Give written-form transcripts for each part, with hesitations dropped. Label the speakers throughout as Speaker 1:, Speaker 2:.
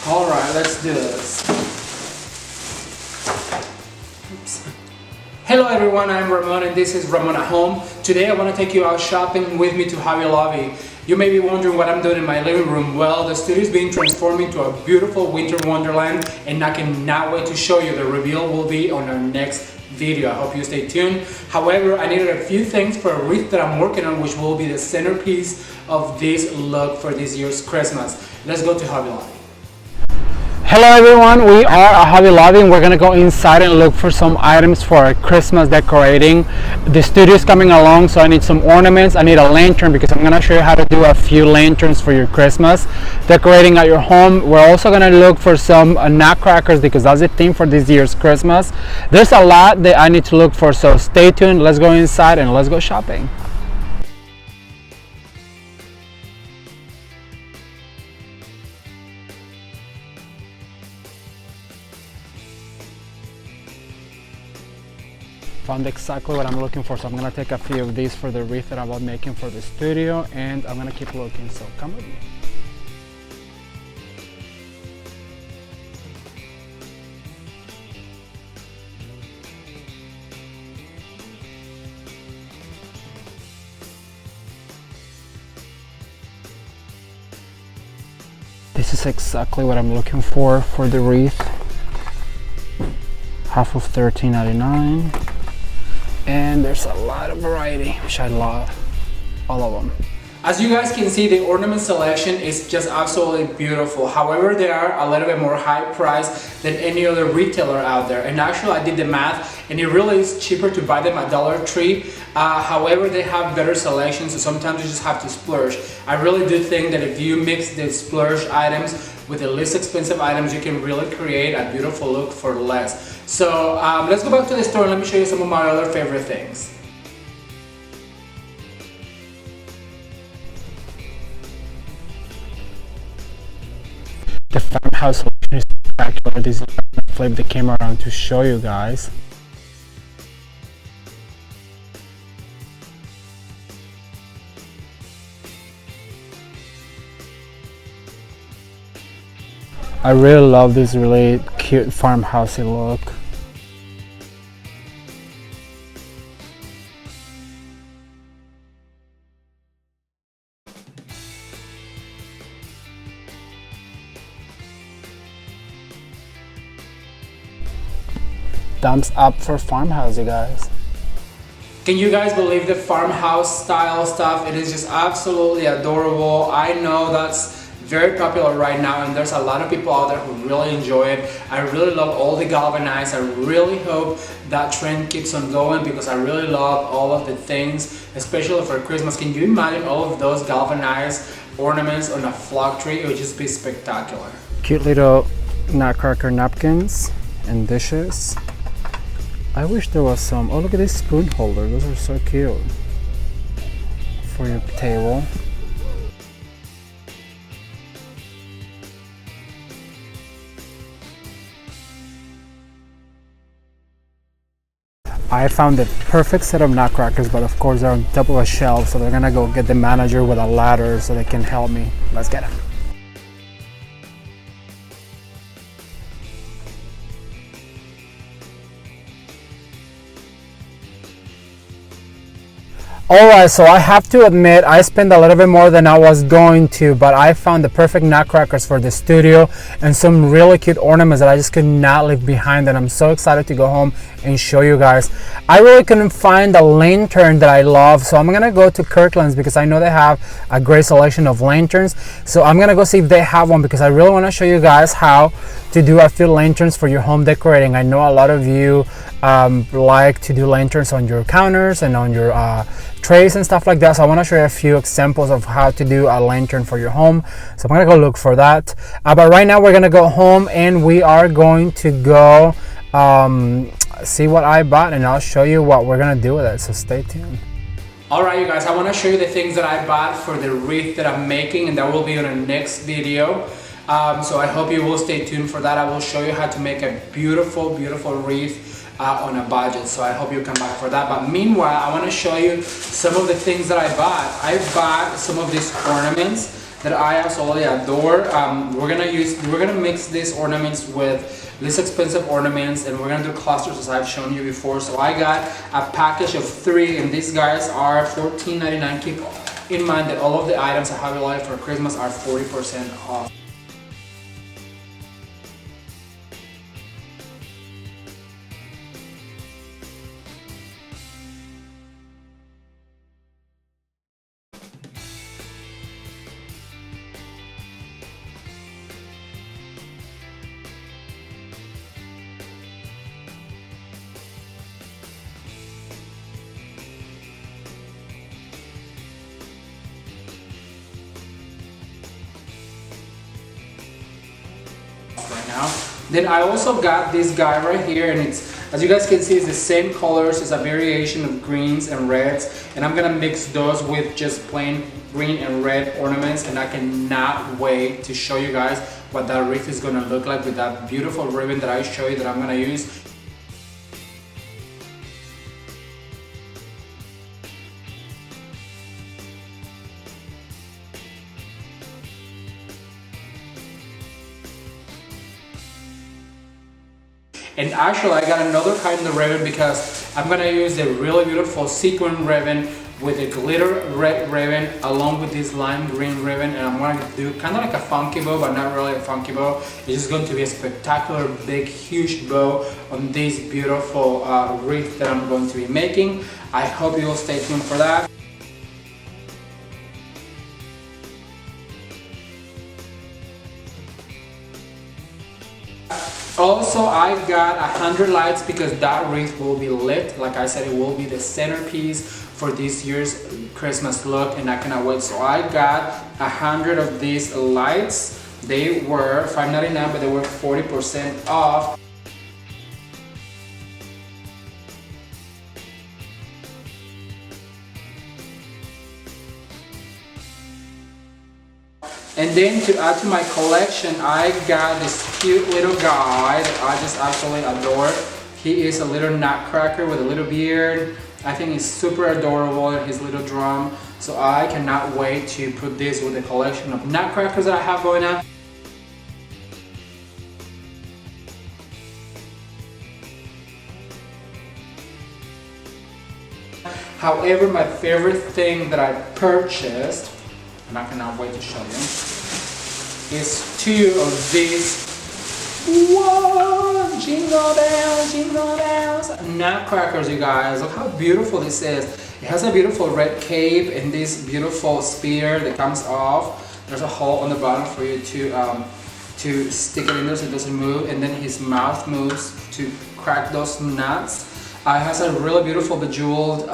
Speaker 1: All right, let's do this. Oops. Hello everyone, I'm Ramon and this is Ramon at Home. Today I want to take you out shopping with me to Hobby Lobby. You may be wondering what I'm doing in my living room. Well, the studio is being transformed into a beautiful winter wonderland and I cannot wait to show you. The reveal will be on our next video. I hope you stay tuned. However, I needed a few things for a wreath that I'm working on, which will be the centerpiece of this look for this year's Christmas. Let's go to Hobby Lobby.
Speaker 2: Hello everyone, we are at Hobby Lobby and we're going to go inside and look for some items for our Christmas decorating. The studio is coming along, so I need some ornaments. I need a lantern because I'm going to show you how to do a few lanterns for your Christmas decorating at your home. We're also going to look for some nutcrackers because that's the theme for this year's Christmas. There's a lot that I need to look for, so stay tuned. Let's go inside and let's go shopping. Found exactly what I'm looking for, so I'm gonna take a few of these for the wreath that I'm about making for the studio, and I'm gonna keep looking, so come with me. This is exactly what I'm looking for the wreath. Half of $13.99. And there's a lot of variety, which I love, all of them.
Speaker 1: As you guys can see, the ornament selection is just absolutely beautiful. However, they are a little bit more high priced than any other retailer out there. And actually, I did the math, and it really is cheaper to buy them at Dollar Tree. However, they have better selection, so sometimes you just have to splurge. I really do think that if you mix the splurge items with the least expensive items, you can really create a beautiful look for less. So let's go back to the store and let me show you some of my other favorite things.
Speaker 2: The Farmhouse selection is spectacular. This is I'm gonna flip the camera around to show you guys. I really love this really cute farmhousey look. Thumbs up for Farmhouse, you guys.
Speaker 1: Can you guys believe the farmhouse style stuff? It is just absolutely adorable. I know that's very popular right now and there's a lot of people out there who really enjoy it. I really love all the galvanized. I really hope that trend keeps on going because I really love all of the things, especially for Christmas. Can you imagine all of those galvanized ornaments on a flock tree? It would just be spectacular.
Speaker 2: Cute little nutcracker napkins and dishes. I wish there was some. Oh, look at this spoon holder. Those are so cute for your table. I found the perfect set of nutcrackers, but of course they're on top of a shelf, so they're gonna go get the manager with a ladder so they can help me. Let's get them. Alright, so I have to admit I spent a little bit more than I was going to, but I found the perfect nutcrackers for the studio and some really cute ornaments that I just could not leave behind, and I'm so excited to go home and show you guys. I really couldn't find a lantern that I love, so I'm gonna go to Kirkland's because I know they have a great selection of lanterns. So I'm gonna go see if they have one because I really want to show you guys how to do a few lanterns for your home decorating. I know a lot of you like to do lanterns on your counters and on your trays and stuff like that, so I want to show you a few examples of how to do a lantern for your home. So I'm gonna go look for that, but right now we're gonna go home and we are going to go see what I bought and I'll show you what we're gonna do with it, so stay tuned.
Speaker 1: Alright you guys, I want to show you the things that I bought for the wreath that I'm making, and that will be on the next video. So I hope you will stay tuned for that. I will show you how to make a beautiful wreath on a budget, so I hope you come back for that. But meanwhile, I want to show you some of the things that I bought. I bought some of these ornaments that I absolutely adore. We're gonna mix these ornaments with less expensive ornaments, and we're gonna do clusters as I've shown you before. So I got a package of 3, and these guys are $14.99. Keep in mind that all of the items I have allotted for Christmas are 40% off. Right now. Then I also got this guy right here, and it's, as you guys can see, it's the same colors. It's a variation of greens and reds, and I'm gonna mix those with just plain green and red ornaments, and I cannot wait to show you guys what that wreath is gonna look like with that beautiful ribbon that I show you that I'm gonna use. And actually I got another kind of ribbon because I'm gonna use a really beautiful sequin ribbon with a glitter red ribbon along with this lime green ribbon, and I'm gonna do kind of like a funky bow, but not really a funky bow. It's just going to be a spectacular big huge bow on this beautiful wreath that I'm going to be making. I hope you will stay tuned for that. Also, I got 100 lights because that wreath will be lit. Like I said, it will be the centerpiece for this year's Christmas look, and I cannot wait. So I got 100 of these lights. They were $5.99, but they were 40% off. And then to add to my collection, I got this cute little guy that I just absolutely adore. He is a little nutcracker with a little beard. I think he's super adorable, his little drum. So I cannot wait to put this with the collection of nutcrackers that I have going on. However, my favorite thing that I purchased, and I cannot wait to show you, is 2 of these, whoa, jingle bells, nutcrackers, you guys. Look how beautiful this is. It has a beautiful red cape and this beautiful spear that comes off. There's a hole on the bottom for you to stick it in there so it doesn't move, and then his mouth moves to crack those nuts. It has a really beautiful bejeweled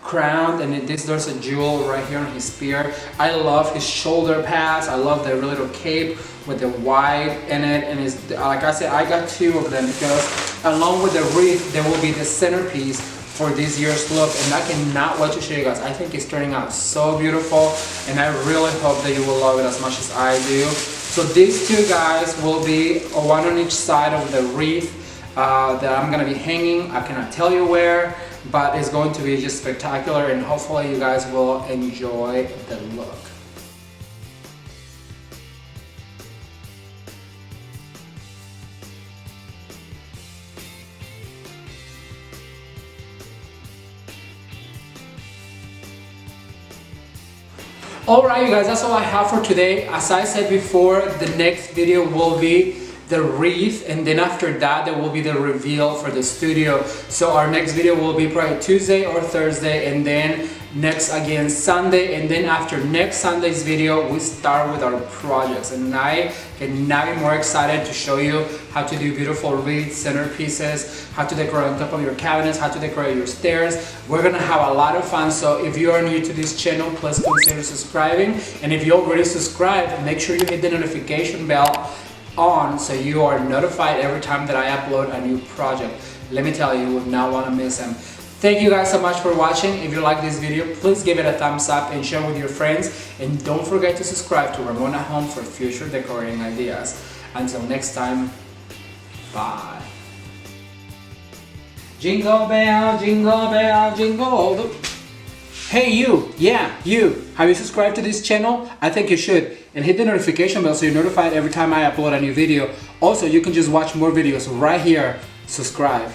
Speaker 1: crown, and there's a jewel right here on his spear. I love his shoulder pads. I love the little cape with the white in it, and it's, like I said, I got 2 of them because along with the wreath, they will be the centerpiece for this year's look, and I cannot wait to show you guys. I think it's turning out so beautiful, and I really hope that you will love it as much as I do. So these 2 guys will be one on each side of the wreath that I'm gonna be hanging. I cannot tell you where, but it's going to be just spectacular, and hopefully you guys will enjoy the look. Alright, you guys, that's all I have for today. As I said before, the next video will be the wreath, and then after that there will be the reveal for the studio. So our next video will be probably Tuesday or Thursday, and then next again Sunday, and then after next Sunday's video we start with our projects, and I cannot be more excited to show you how to do beautiful wreath centerpieces, how to decorate on top of your cabinets, how to decorate your stairs. We're gonna have a lot of fun. So if you are new to this channel, please consider subscribing, and if you already subscribed, make sure you hit the notification bell on so you are notified every time that I upload a new project. Let me tell you, you would not want to miss them. Thank you guys so much for watching. If you like this video, please give it a thumbs up and share with your friends, and don't forget to subscribe to Ramon at Home for future decorating ideas. Until next time, bye. Jingle bell, jingle bell, jingle all the Hey you, yeah, you, have you subscribed to this channel? I think you should. And hit the notification bell so you're notified every time I upload a new video. Also, you can just watch more videos right here. Subscribe.